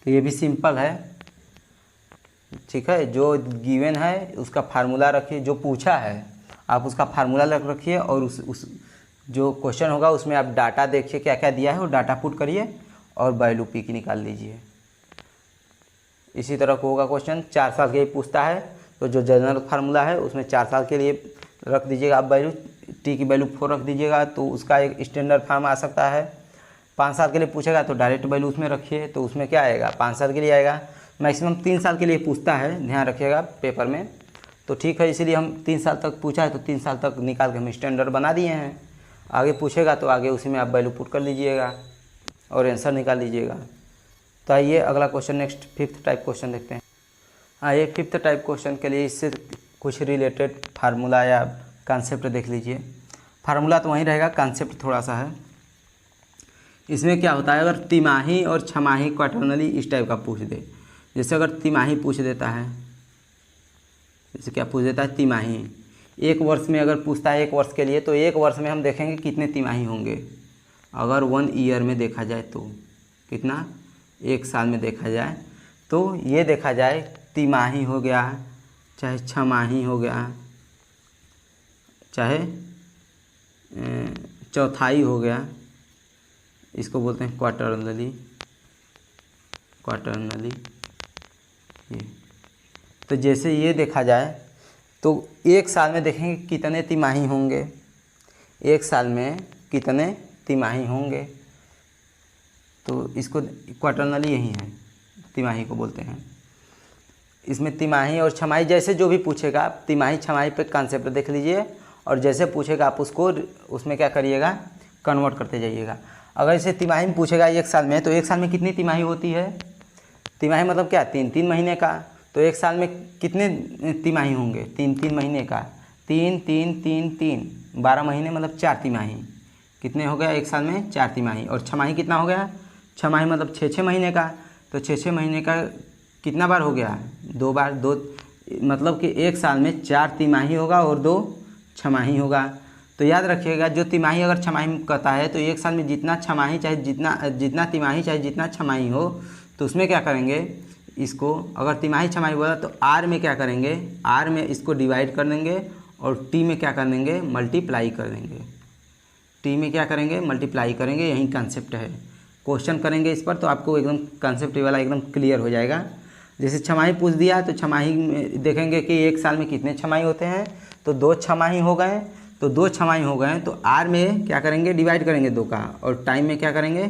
तो ये भी सिंपल है, ठीक है। जो गिवन है उसका फार्मूला रखिए, जो पूछा है आप उसका फार्मूला रखिए, और उस जो क्वेश्चन होगा उसमें आप डाटा देखिए क्या क्या दिया है, वो डाटा पुट करिए और वैल्यू P की निकाल लीजिए। इसी तरह को होगा क्वेश्चन, 4 साल के लिए पूछता है, तो जो जनरल फार्मूला है उसमें 4 साल के लिए रख दीजिएगा आप वैल्यू, T की वैल्यू 4 रख दीजिएगा, तो उसका एक स्टैंडर्ड फार्म आ सकता है। 5 साल के लिए पूछेगा तो डायरेक्ट वैल्यू उसमें रखिए, तो उसमें क्या आएगा, 5 साल के लिए आएगा। मैक्सिमम 3 साल के लिए पूछता है, ध्यान रखिएगा पेपर में। तो ठीक है, इसीलिए हम 3 साल तक पूछा है, तो 3 साल तक निकाल के हम स्टैंडर्ड बना दिए हैं। आगे पूछेगा तो आगे उसी में आप वैल्यू पुट कर लीजिएगा और आंसर निकाल लीजिएगा। तो आइए अगला question, next 5th type question देखते हैं। आइए 5th टाइप क्वेश्चन के लिए इससे कुछ रिलेटेड फार्मूला या कॉन्सेप्ट देख लीजिए। फार्मूला तो वहीं रहेगा, कॉन्सेप्ट थोड़ा सा है। इसमें क्या होता है, अगर तिमाही और छमाही क्वार्टरनली इस टाइप का पूछ दे, जैसे अगर तिमाही पूछ देता है, जैसे क्या पूछ देता है, तिमाही 1 वर्ष में अगर पूछता है 1 वर्ष के लिए, तो 1 वर्ष में हम देखेंगे कितने तिमाही होंगे। अगर 1 ईयर में देखा जाए तो कितना, 1 साल में देखा जाए तो ये देखा जाए तिमाही हो गया, चाहे छमाही हो गया, चाहे चौथाई हो गया, इसको बोलते हैं क्वार्टरनली ये। तो जैसे ये देखा जाए तो 1 साल में देखेंगे कितने तिमाही होंगे, 1 साल में कितने तिमाही होंगे। तो इसको क्वार्टरनली यही है, तिमाही को बोलते हैं। इसमें तिमाही और छमाही जैसे जो भी पूछेगा आप तिमाही छमाही पे कॉन्सेप्ट देख लीजिए, और जैसे पूछेगा आप उसको उसमें क्या करिएगा, कन्वर्ट करते जाइएगा। अगर इसे तिमाही में पूछेगा 1 साल में, तो 1 साल में कितनी तिमाही होती है, तिमाही मतलब क्या, 3-3 महीने का। तो 1 साल में कितने तिमाही होंगे, 3-3 महीने का, 3-3-3-3 12 महीने मतलब 4 तिमाही। कितने हो गया 1 साल में, 4 तिमाही। और छमाही कितना हो गया, छमाही मतलब 6-6 महीने का। तो 6-6 महीने का कितना बार हो गया, 2 बार, 2 मतलब कि एक साल में 4 तिमाही होगा और 2 छमाही होगा। तो याद रखिएगा, जो तिमाही अगर छमाही कहता है तो एक साल में जितना छमाही चाहे जितना तिमाही चाहे जितना छमाही हो, तो उसमें क्या करेंगे, इसको अगर तिमाही छमाही बोला तो आर में क्या करेंगे, आर में इसको डिवाइड कर देंगे और टी में क्या कर देंगे, मल्टीप्लाई कर देंगे। टी में क्या करेंगे, मल्टीप्लाई करेंगे। यही कंसेप्ट है। क्वेश्चन करेंगे इस पर तो आपको एकदम कंसेप्ट वाला एकदम क्लियर हो जाएगा। जैसे छमाही पूछ दिया तो छमाही में देखेंगे कि एक साल में कितने छमाही होते हैं, तो 2 छमाही हो गए। तो 2 छमाही हो गए तो आर में क्या करेंगे, डिवाइड करेंगे 2 का, और टाइम में क्या करेंगे,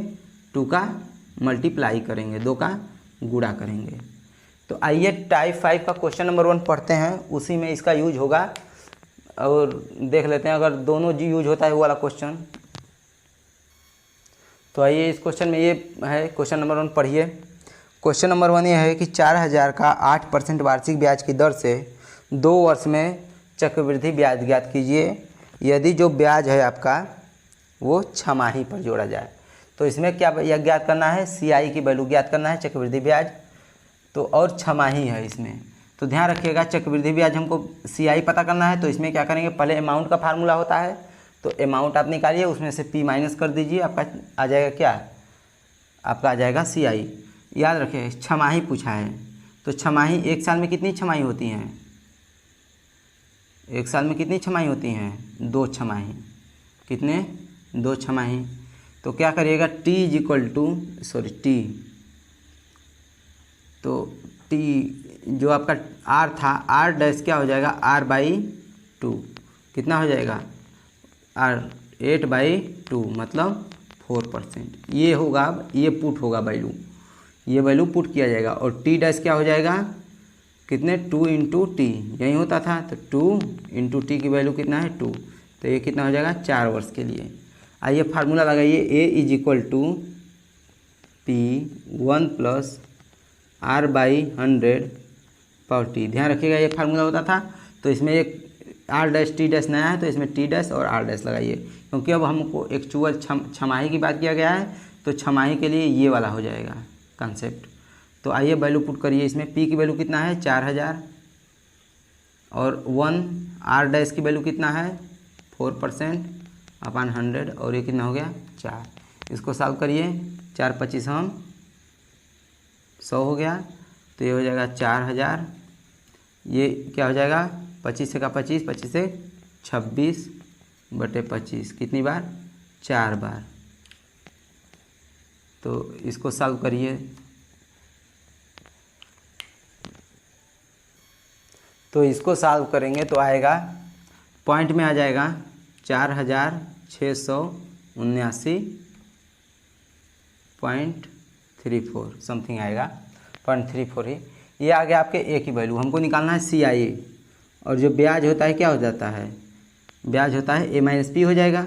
2 का मल्टीप्लाई करेंगे, 2 का गुणा करेंगे। तो आइए टाइप 5 का क्वेश्चन नंबर 1 पढ़ते हैं, उसी में इसका यूज होगा और देख लेते हैं अगर दोनों जी यूज होता है वो वाला क्वेश्चन। तो आइए इस क्वेश्चन में ये है, क्वेश्चन नंबर 1 पढ़िए। क्वेश्चन नंबर 1 ये है कि 4000 का 8% वार्षिक ब्याज की दर से 2 वर्ष में चक्रवृद्धि ब्याज ज्ञात कीजिए यदि जो ब्याज है आपका वो छमाही पर जोड़ा जाए। तो इसमें क्या ज्ञात करना है, CI की वैल्यू ज्ञात करना है, चक्रवृद्धि ब्याज। तो और छमाही है इसमें, तो ध्यान रखिएगा चक्रवृद्धि ब्याज हमको CI पता करना है। तो इसमें क्या करेंगे, पहले अमाउंट का फार्मूला होता है, तो अमाउंट आप निकालिए, उसमें से P माइनस कर दीजिए, आपका आ जाएगा क्या, आपका आ जाएगा CI। याद रखिए छमाही पूछा है, तो छमाही एक साल में कितनी छमाही होती हैं, एक साल में कितनी छमाही होती हैं, 2 छमाही। कितने, 2 छमाही। तो क्या करिएगा, T is equal to T, तो T जो आपका R था, R डैश क्या हो जाएगा, R/2 कितना हो जाएगा, R 8/2 मतलब 4%। ये होगा, ये पुट होगा वैल्यू, ये वैल्यू पुट किया जाएगा। और T डैश क्या हो जाएगा, कितने, 2 × T, यही होता था। तो 2 × T की वैल्यू कितना है, 2। तो ये कितना हो जाएगा, 4 वर्ष के लिए। आइए फार्मूला लगाइए, A is equal to P1 + R/100 पर T। ध्यान रखिएगा ये फार्मूला होता था। तो इसमें एक R डैश T डैश नया है, तो इसमें T डैश और R डैश लगाइए, क्योंकि अब हमको एक्चुअल छमाही की बात किया गया है, तो छमाही के लिए ये वाला हो जाएगा कंसेप्ट। तो आइए वैल्यू पुट करिए इसमें। P की वैल्यू कितना है, 4000, और 1 R डैश की वैल्यू कितना है, 4%/100, और ये कितना हो गया, 4। इसको सॉल्व करिए, 4 × 25 हम 100 हो गया। तो ये हो जाएगा 4000, ये क्या हो जाएगा, 25 से का 25, 25 से 26/25, कितनी बार, 4 बार। तो इसको सॉल्व करिए, तो इसको सॉल्व करेंगे तो आएगा, पॉइंट में आ जाएगा 4679.34 समथिंग आएगा, 0.34 ही। ये आ गया आपके ए की वैल्यू। हमको निकालना है CI, और जो ब्याज होता है क्या हो जाता है, ब्याज होता है A - P हो जाएगा।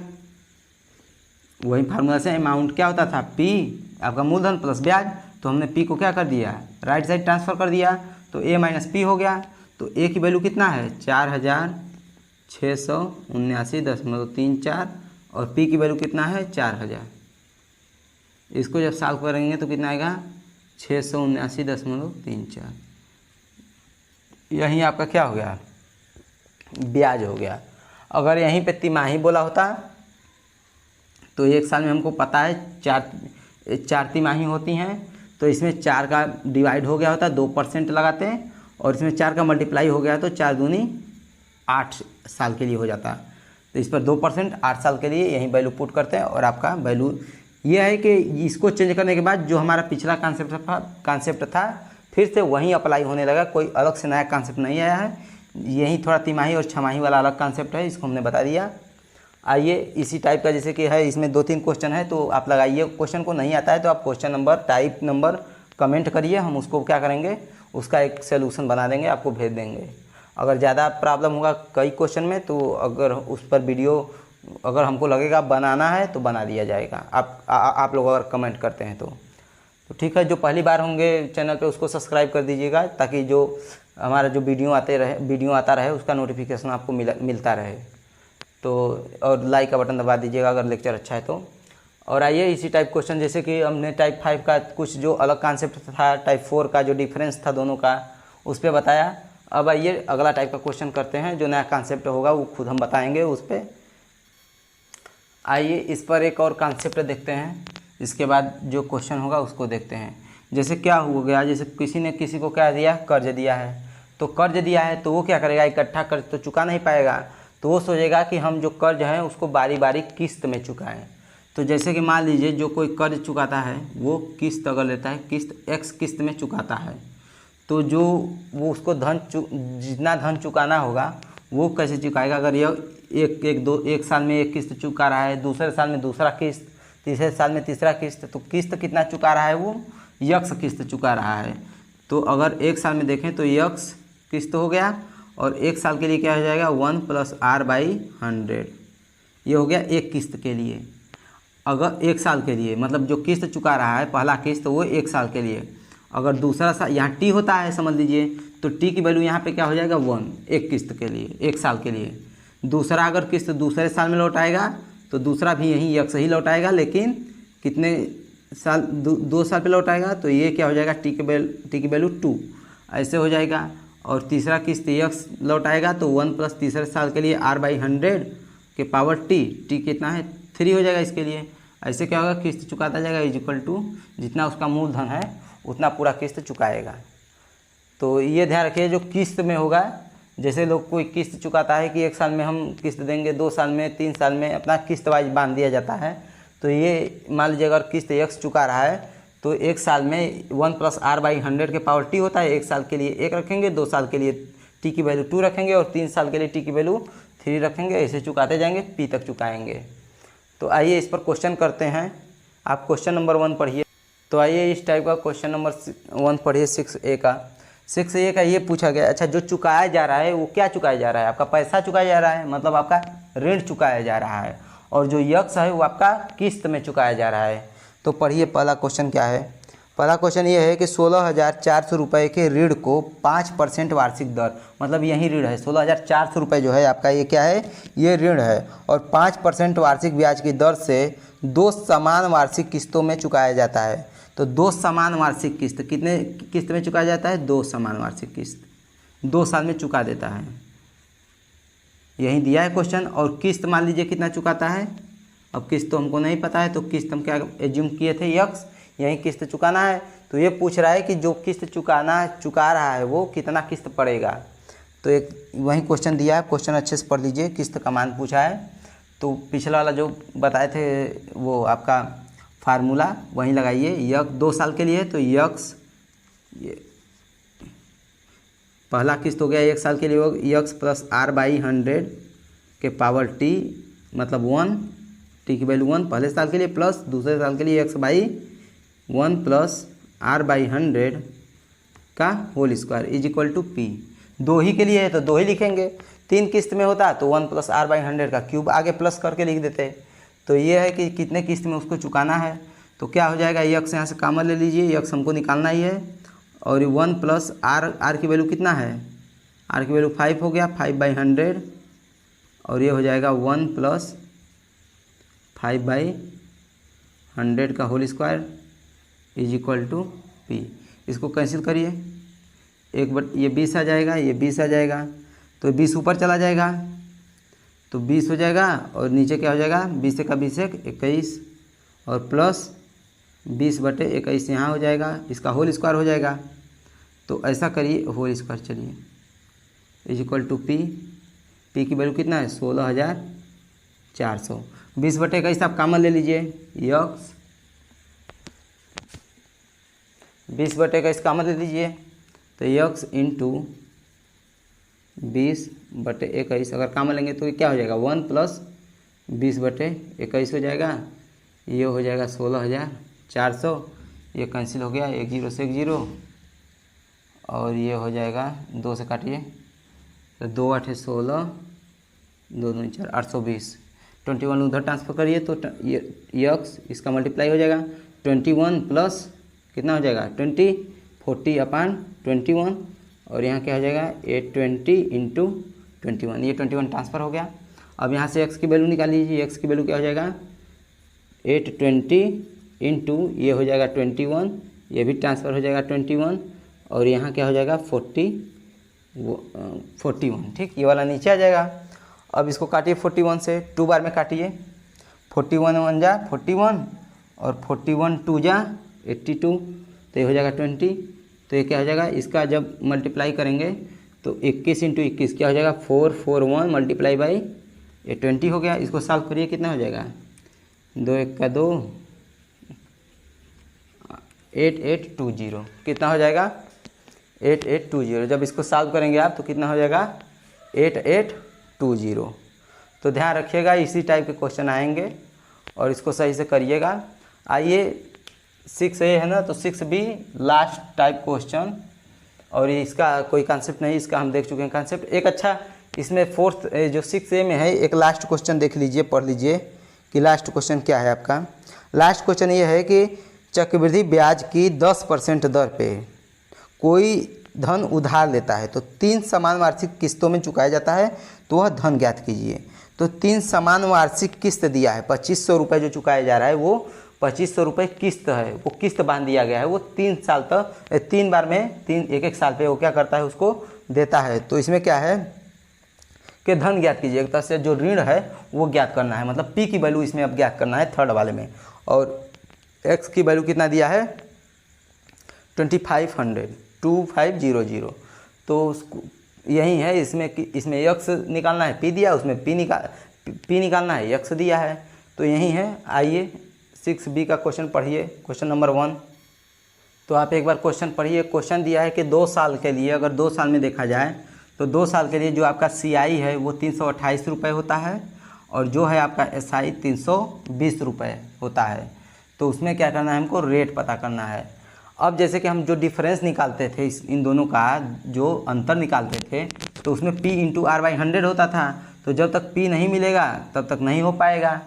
वही फार्मूला से अमाउंट क्या होता था, P आपका मूलधन प्लस ब्याज। तो हमने P को क्या कर दिया, राइट साइड ट्रांसफ़र कर दिया, तो A - P हो गया। तो A की वैल्यू कितना है, 4679.34, और P की वैल्यू कितना है, 4000। इसको जब सॉल्व करेंगे तो कितना आएगा, 679.34। यहीं आपका क्या हो गया, ब्याज हो गया। अगर यहीं पे तिमाही बोला होता तो एक साल में हमको पता है 4 तिमाही होती हैं, तो इसमें 4 का डिवाइड हो गया होता, 2% लगाते हैं, और इसमें 4 का मल्टीप्लाई हो गया तो 4 दूनी 8 साल के लिए हो जाता। तो इस पर 2% 8 साल के लिए यही वैल्यू पुट करते हैं, और आपका वैल्यू ये है कि इसको चेंज करने के बाद जो हमारा पिछला कॉन्सेप्ट था फिर से वहीं अप्लाई होने लगा, कोई अलग से नया कॉन्सेप्ट नहीं आया है। यही थोड़ा तिमाही और छमाही वाला अलग कॉन्सेप्ट है, इसको हमने बता दिया। आइए इसी टाइप का जैसे कि है, इसमें 2-3 क्वेश्चन है, तो आप लगाइए। क्वेश्चन को नहीं आता है तो आप question number, type number comment करिए, हम उसको क्या करेंगे, उसका एक सोल्यूशन बना देंगे, आपको भेज देंगे। अगर ज़्यादा प्रॉब्लम होगा कई क्वेश्चन में, तो अगर उस पर वीडियो अगर हमको लगेगा बनाना है तो बना दिया जाएगा, आप लोग अगर कमेंट करते हैं तो ठीक है। जो पहली बार होंगे चैनल पे उसको सब्सक्राइब कर दीजिएगा, ताकि जो हमारा जो वीडियो आता रहे उसका नोटिफिकेशन आपको मिलता रहे। तो और लाइक का बटन दबा दीजिएगा अगर लेक्चर अच्छा है तो। और आइए इसी टाइप क्वेश्चन, जैसे कि हमने टाइप 5 का कुछ जो अलग कॉन्सेप्ट था, टाइप 4 का जो डिफरेंस था दोनों का, उस पर बताया। अब आइए अगला टाइप का क्वेश्चन करते हैं, जो नया कॉन्सेप्ट होगा वो खुद हम बताएंगे उस पर। आइए इस पर एक और कॉन्सेप्ट देखते हैं, इसके बाद जो क्वेश्चन होगा उसको देखते हैं। जैसे क्या हो गया, जैसे किसी ने किसी को क्या दिया, कर्ज दिया है। तो कर्ज दिया है तो वो क्या करेगा, इकट्ठा कर्ज तो चुका नहीं पाएगा, तो वो सोचेगा कि हम जो कर्ज है उसको बारी बारी किस्त में चुकाएं। तो जैसे कि मान लीजिए जो कोई कर्ज चुकाता है वो किस्त अगर लेता है, किस्त x किस्त में चुकाता है, तो जो वो उसको जितना धन चुकाना होगा वो कैसे चुकाएगा। अगर यह एक साल में एक किस्त चुका रहा है, दूसरे साल में दूसरा किस्त, तीसरे साल में तीसरा किस्त, तो किस्त कितना चुका रहा है, वो यक्स किस्त चुका रहा है। तो अगर एक साल में देखें तो यक्स किस्त हो गया, और एक साल के लिए क्या हो जाएगा 1 + r/100, ये हो गया एक किस्त के लिए। अगर एक साल के लिए मतलब जो किस्त चुका रहा है पहला किस्त वो एक साल के लिए, अगर दूसरा साल यहाँ टी होता है समझ लीजिए, तो टी की वैल्यू यहाँ पे क्या हो जाएगा 1 एक किस्त के लिए, एक साल के लिए। दूसरा अगर किस्त दूसरे साल में लौटाएगा तो दूसरा भी यही यक्स ही लौटाएगा, लेकिन कितने साल, 2 साल पे लौटाएगा, तो ये क्या हो जाएगा टी की वैल्यू 2 ऐसे हो जाएगा। और तीसरा किस्त यक्स लौटाएगा तो 1 + तीसरे साल के लिए r/100 के पावर टी कितना है 3 हो जाएगा इसके लिए। ऐसे क्या होगा, किस्त चुकाता जाएगा इक्वल टू जितना उसका मूलधन है उतना पूरा किस्त चुकाएगा। तो ये ध्यान रखिए, जो किस्त में होगा, जैसे लोग कोई किस्त चुकाता है कि एक साल में हम किस्त देंगे, 2 साल में, 3 साल में, अपना किस्त वाइज बांध दिया जाता है। तो ये मान लीजिए अगर किस्त यक्स चुका रहा है तो एक साल में 1 + r/100 के पावर टी होता है, एक साल के लिए 1 रखेंगे, 2 साल के लिए टी की वैल्यू 2 रखेंगे, और 3 साल के लिए टी की वैल्यू 3 रखेंगे। ऐसे चुकाते जाएंगे, पी तक चुकाएंगे। तो आइए इस पर क्वेश्चन करते हैं। आप क्वेश्चन नंबर 1 पढ़िए। तो आइए इस टाइप का क्वेश्चन नंबर 1 पढ़िए 6A का। 6A का ये पूछा गया, अच्छा जो चुकाया जा रहा है वो क्या चुकाया जा रहा है, आपका पैसा चुकाया जा रहा है, मतलब आपका ऋण चुकाया जा रहा है, और जो यक्स है वो आपका किस्त में चुकाया जा रहा है। तो पढ़िए पहला क्वेश्चन क्या है। पहला क्वेश्चन ये है कि 16,400 रुपये के ऋण को 5% वार्षिक दर, मतलब यही ऋण है 16,400 रुपये जो है आपका, ये क्या है, ये ऋण है, और 5% वार्षिक ब्याज की दर से 2 समान वार्षिक किस्तों में चुकाया जाता है। तो 2 समान वार्षिक किस्त, कितने किस्त में चुकाया जाता है, 2 समान वार्षिक किस्त 2 साल में चुका देता है, यही दिया है क्वेश्चन। और किस्त मान लीजिए कितना चुकाता है, अब किस्त तो हमको नहीं पता है, तो किस्त हम क्या एज्यूम किए थे, यक्स, यही किस्त चुकाना है। तो ये पूछ रहा है कि जो किस्त चुका रहा है वो कितना किस्त पड़ेगा। तो एक वही क्वेश्चन दिया है, क्वेश्चन अच्छे से पढ़ लीजिए, किस्त का मान पूछा है। तो पिछला वाला जो बताए थे वो आपका फार्मूला वहीं लगाइए। 2 साल के लिए तो यक्स, ये पहला किस्त हो गया 1 साल के लिए यक्स + r/100 के पावर टी, मतलब 1, टी की वैल्यू 1 पहले साल के लिए, प्लस दूसरे साल के लिए x/1 + r/100 का होल स्क्वायर = p। 2 ही के लिए है तो 2 ही लिखेंगे, 3 किस्त में होता तो 1 + r/100 का क्यूब आगे प्लस करके लिख देते। तो ये है कि कितने किस्त में उसको चुकाना है। तो क्या हो जाएगा, यक्स यहाँ से कॉमन ले लीजिए, यक्स हमको निकालना ही है, और 1 + r की वैल्यू कितना है, r की वैल्यू 5 हो गया, 5/100, और ये हो जाएगा 1 + 5/100 का होल स्क्वायर = p। इसको कैंसिल करिए, ये 20 आ जाएगा, ये 20 आ जाएगा, तो 20 ऊपर चला जाएगा तो 20 हो जाएगा, और नीचे क्या हो जाएगा 20 का 20 21, और प्लस 20/21 यहाँ हो जाएगा, इसका होल स्क्वायर हो जाएगा। तो ऐसा करिए, होल स्क्वायर चलिए = p की वैल्यू कितना है 16,400। 20/21 आप कॉमन ले लीजिए, यक्स 20/21 कॉमन ले लीजिए, तो यक्स × 20/21 अगर कॉमन लेंगे तो क्या हो जाएगा 1 + 20/21 हो जाएगा, ये हो जाएगा 16,400, ये कैंसिल हो गया, 1 0 से 1 0, और ये हो जाएगा 2 से काटिए तो 2 8 16, 2 2 4 820, 21 उधर ट्रांसफर करिए तो ये यक्स इसका मल्टीप्लाई हो जाएगा, 21 प्लस कितना हो जाएगा 20, 40/21, और यहाँ क्या हो जाएगा 820 × 21, ये 21 ट्रांसफ़र हो गया। अब यहाँ से x की वैल्यू निकाल लीजिए, x की वैल्यू क्या हो जाएगा 820 × ये हो जाएगा 21, ये भी ट्रांसफ़र हो जाएगा 21, और यहाँ क्या हो जाएगा 40 वो 41, ठीक, ये वाला नीचे आ जाएगा। अब इसको काटिए 41 से, 2 बार में काटिए, 41 1 जा 41 और 41 2 जा 82, तो ये हो जाएगा 20। तो ये क्या हो जाएगा, इसका जब मल्टीप्लाई करेंगे तो 21 × 21 क्या हो जाएगा, 441 मल्टीप्लाई बाई ये 20 हो गया। इसको सॉल्व करिए, कितना हो जाएगा, 2 1 का 2, 8820, कितना हो जाएगा 8820। जब इसको सॉल्व करेंगे आप तो कितना हो जाएगा 8820। तो ध्यान रखिएगा, इसी टाइप के क्वेश्चन आएंगे और इसको सही से करिएगा। आइए 6A है ना, तो 6B लास्ट टाइप क्वेश्चन, और इसका कोई कॉन्सेप्ट नहीं, इसका हम देख चुके हैं कॉन्सेप्ट। एक अच्छा इसमें फोर्थ जो 6A में है, एक लास्ट क्वेश्चन देख लीजिए, पढ़ लीजिए कि लास्ट क्वेश्चन क्या है आपका। लास्ट क्वेश्चन ये है कि चक्रवृद्धि ब्याज की 10% दर पे कोई धन उधार लेता है तो 3 समान वार्षिक किस्तों में चुकाया जाता है, तो वह धन ज्ञात कीजिए। तो 3 समान वार्षिक किस्त दिया है, 2500 रुपये जो चुकाया जा रहा है वो 2500 रुपये किस्त है, वो किस्त बांध दिया गया है, वो 3 साल तक 3 बार में 1 साल पे वो क्या करता है, उसको देता है। तो इसमें क्या है कि धन ज्ञात कीजिए, एक तरह से जो ऋण है वो ज्ञात करना है, मतलब पी की वैल्यू इसमें अब ज्ञात करना है थर्ड वाले में। और एक्स की वैल्यू कितना दिया है 2500, तो यही है इसमें कि इसमें एक्स निकालना है, पी दिया, उसमें पी निकालना है, एक्स दिया है, तो यही है। आइए 6B का क्वेश्चन पढ़िए, क्वेश्चन नंबर 1। तो आप एक बार क्वेश्चन पढ़िए। क्वेश्चन दिया है कि 2 साल के लिए, अगर 2 साल में देखा जाए तो 2 साल के लिए जो आपका CI है वो 328 रुपये होता है, और जो है आपका SI 320 रुपये होता है। तो उसमें क्या करना है, हमको रेट पता करना है। अब जैसे कि हम जो डिफरेंस निकालते थे इन दोनों का जो अंतर निकालते थे, तो उसमें P × R/100 होता था, तो जब तक P नहीं मिलेगा तब तक नहीं हो पाएगा।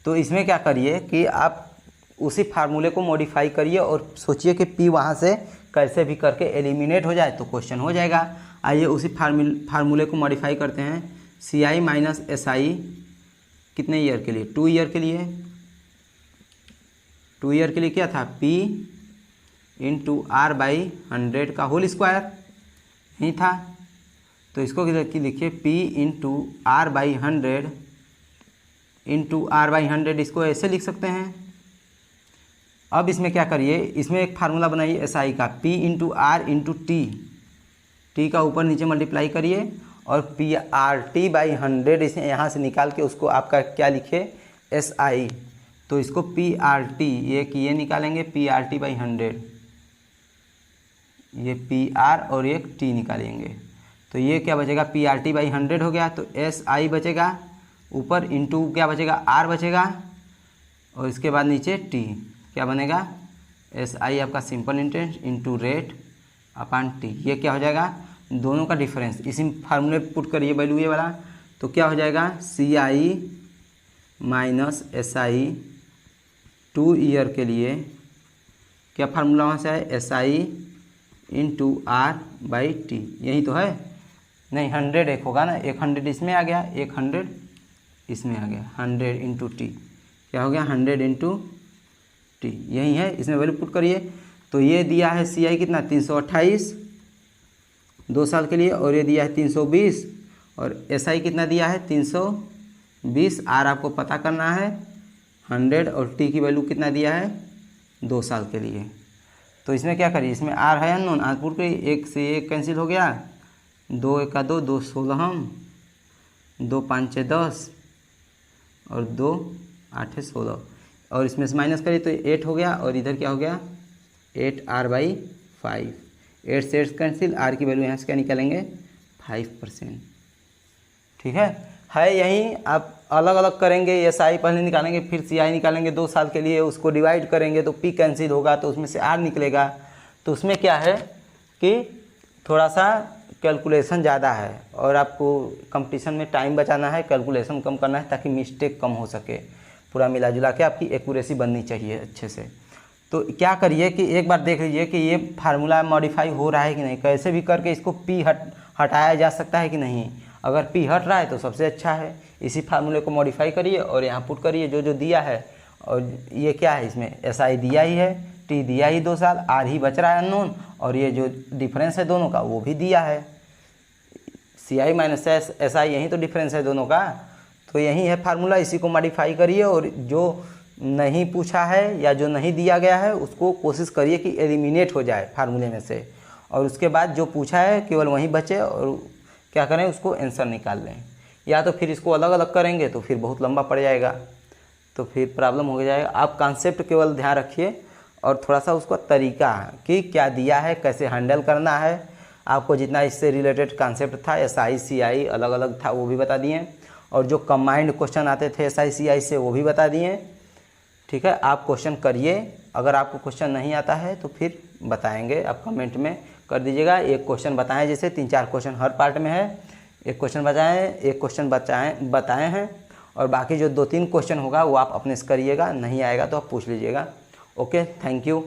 तो इसमें क्या करिए कि आप उसी फार्मूले को मॉडिफाई करिए और सोचिए कि P वहाँ से कैसे भी करके एलिमिनेट हो जाए तो क्वेश्चन हो जाएगा। आइए उसी फार्मूले को मॉडिफाई करते हैं। CI माइनस SI कितने ईयर के लिए, 2 ईयर के लिए, 2 ईयर के लिए क्या था, P × R/100 का होल स्क्वायर नहीं था, तो इसको लिखिए P × R/100 इसको ऐसे लिख सकते हैं। अब इसमें क्या करिए, इसमें एक फार्मूला बनाइए SI का, P × R × T का ऊपर नीचे मल्टीप्लाई करिए और PR/100 इसे यहाँ से निकाल के उसको आपका क्या लिखे SI, तो इसको PRT ये निकालेंगे PR/100, ये PR और एक T निकालेंगे, तो ये क्या बचेगा PR/100 हो गया। तो SI बचेगा ऊपर इंटू क्या बचेगा R बचेगा, और इसके बाद नीचे T क्या बनेगा SI आपका simple interest into rate upon T। ये क्या हो जाएगा, दोनों का डिफरेंस इसी फार्मूले पुट करिए वैल्यू ये वाला, तो क्या हो जाएगा CI माइनस SI 2 ईयर के लिए, क्या फार्मूला वहाँ से है SI × R/T, यही तो है, नहीं 100 एक होगा ना, 100 इसमें आ गया, 100 इसमें आ गया, 100 × T क्या हो गया 100 × T, यही है, इसमें वैल्यू पुट करिए। तो ये दिया है CI कितना 328 2 साल के लिए, और ये दिया है 320, और SI कितना दिया है 320, R आपको पता करना है 100, और T की वैल्यू कितना दिया है 2 साल के लिए। तो इसमें क्या करिए, इसमें R है अननोन, R पुट करिए, 1 से 1 कैंसिल हो गया, 2 1 का 2, 2 16, 2 5 6 10 और 2 8 16, और इसमें से माइनस करिए तो 8 हो गया, और इधर क्या हो गया 8R/5, 8 से 8 कैंसिल, R की वैल्यू यहाँ से क्या निकालेंगे 5%, ठीक है यही। आप अलग अलग करेंगे, SI पहले निकालेंगे फिर CI निकालेंगे 2 साल के लिए, उसको डिवाइड करेंगे तो P कैंसिल होगा तो उसमें से R निकलेगा। तो उसमें क्या है कि थोड़ा सा कैलकुलेशन ज़्यादा है, और आपको कंपटीशन में टाइम बचाना है, कैलकुलेशन कम करना है ताकि मिस्टेक कम हो सके, पूरा मिला जुला के आपकी एक्यूरेसी बननी चाहिए अच्छे से। तो क्या करिए कि एक बार देख लीजिए कि ये फार्मूला मॉडिफाई हो रहा है कि नहीं, कैसे भी करके इसको P हटाया जा सकता है कि नहीं। अगर P हट रहा है तो सबसे अच्छा है, इसी फार्मूले को मॉडिफाई करिए और यहाँ पुट करिए जो जो दिया है। और ये क्या है, इसमें SI दिया ही है, T दिया ही 2 साल, R ही बच रहा है अननोन, और ये जो डिफरेंस है दोनों का वो भी दिया है। CI माइनस SI यही तो डिफरेंस है दोनों का, तो यही है फार्मूला, इसी को मॉडिफाई करिए और जो नहीं पूछा है या जो नहीं दिया गया है उसको कोशिश करिए कि एलिमिनेट हो जाए फार्मूले में से, और उसके बाद जो पूछा है केवल वहीं बचे और क्या करें उसको आंसर निकाल लें। या तो फिर इसको अलग अलग करेंगे तो फिर बहुत लंबा पड़ जाएगा, तो फिर प्रॉब्लम हो जाएगा। आप कॉन्सेप्ट केवल ध्यान रखिए और थोड़ा सा उसका तरीका कि क्या दिया है, कैसे हैंडल करना है, आपको जितना इससे रिलेटेड कॉन्सेप्ट था SI CI अलग अलग था वो भी बता दिए, और जो कंबाइंड क्वेश्चन आते थे SI CI से वो भी बता दिए। ठीक है, आप क्वेश्चन करिए, अगर आपको क्वेश्चन नहीं आता है तो फिर बताएंगे, आप कमेंट में कर दीजिएगा। एक क्वेश्चन बताएं, जैसे 3-4 क्वेश्चन हर पार्ट में है, एक क्वेश्चन बताएं, एक क्वेश्चन बताएं हैं, और बाकी जो 2-3 क्वेश्चन होगा वो आप अपने से करिएगा, नहीं आएगा तो आप पूछ लीजिएगा। Okay, thank you.